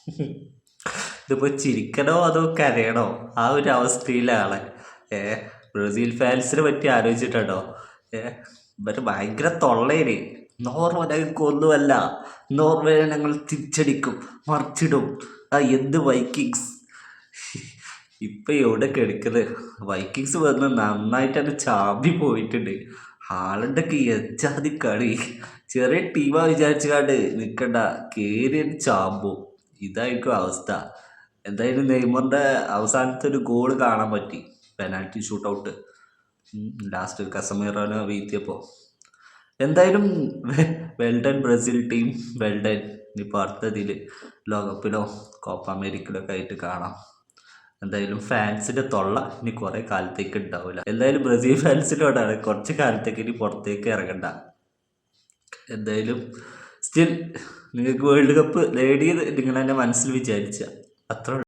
ഇതിപ്പോ ചിരിക്കണോ അതോ കരയണോ ആ ഒരു അവസ്ഥയിലാണ്. ഏ ബ്രസീൽ ഫാൻസിനെ പറ്റി ആലോചിച്ചിട്ടുണ്ടോ? ഏ ഇവര് ഭയങ്കര തൊള്ളേര്. നോർവേ ഞങ്ങൾക്കൊന്നുമല്ല, നോർവേ ഞങ്ങൾ തിരിച്ചടിക്കും, മറിച്ചിടും. എന്ത് വൈക്കിങ്സ്. ഇപ്പൊ എവിടെ കിടക്കുന്നത്? വൈക്കിങ്സ് വന്ന് നന്നായിട്ടാണ് ചാമ്പി പോയിട്ടുണ്ട്. ഹാളണ്ടൊക്കെ എച്ചാതി കളി. ചെറിയ ടീമാ വിചാരിച്ചാണ്ട് നിൽക്കണ്ട, കേറിയ ചാമ്പും. ഇതായിരിക്കും അവസ്ഥ. എന്തായാലും നെയ്മറിന്റെ അവസാനത്തെ ഒരു ഗോൾ കാണാൻ പറ്റി, പെനാൽറ്റി ഷൂട്ട് ഔട്ട്. ലാസ്റ്റ് കസമീറോനെ വീഴ്ത്തിയപ്പോൾ. എന്തായാലും വെൽഡൻ ബ്രസീൽ ടീം, വെൽഡൻ. ഇനിയിപ്പോൾ അടുത്തതിൽ ലോകകപ്പിലോ കോപ്പ അമേരിക്കയിലോ ഒക്കെ ആയിട്ട് കാണാം. എന്തായാലും ഫാൻസിന്റെ തൊള്ള ഇനി കുറെ കാലത്തേക്ക് ഉണ്ടാവില്ല. എന്തായാലും ബ്രസീൽ ഫാൻസിനോടാണ് കുറച്ച് കാലത്തേക്ക് ഇനി പുറത്തേക്ക് ഇറങ്ങണ്ട. എന്തായാലും സ്റ്റിൽ നിങ്ങൾക്ക് വേൾഡ് കപ്പ് നേടിയത് നിങ്ങൾ തന്നെ മനസ്സിൽ വിചാരിച്ച അത്ര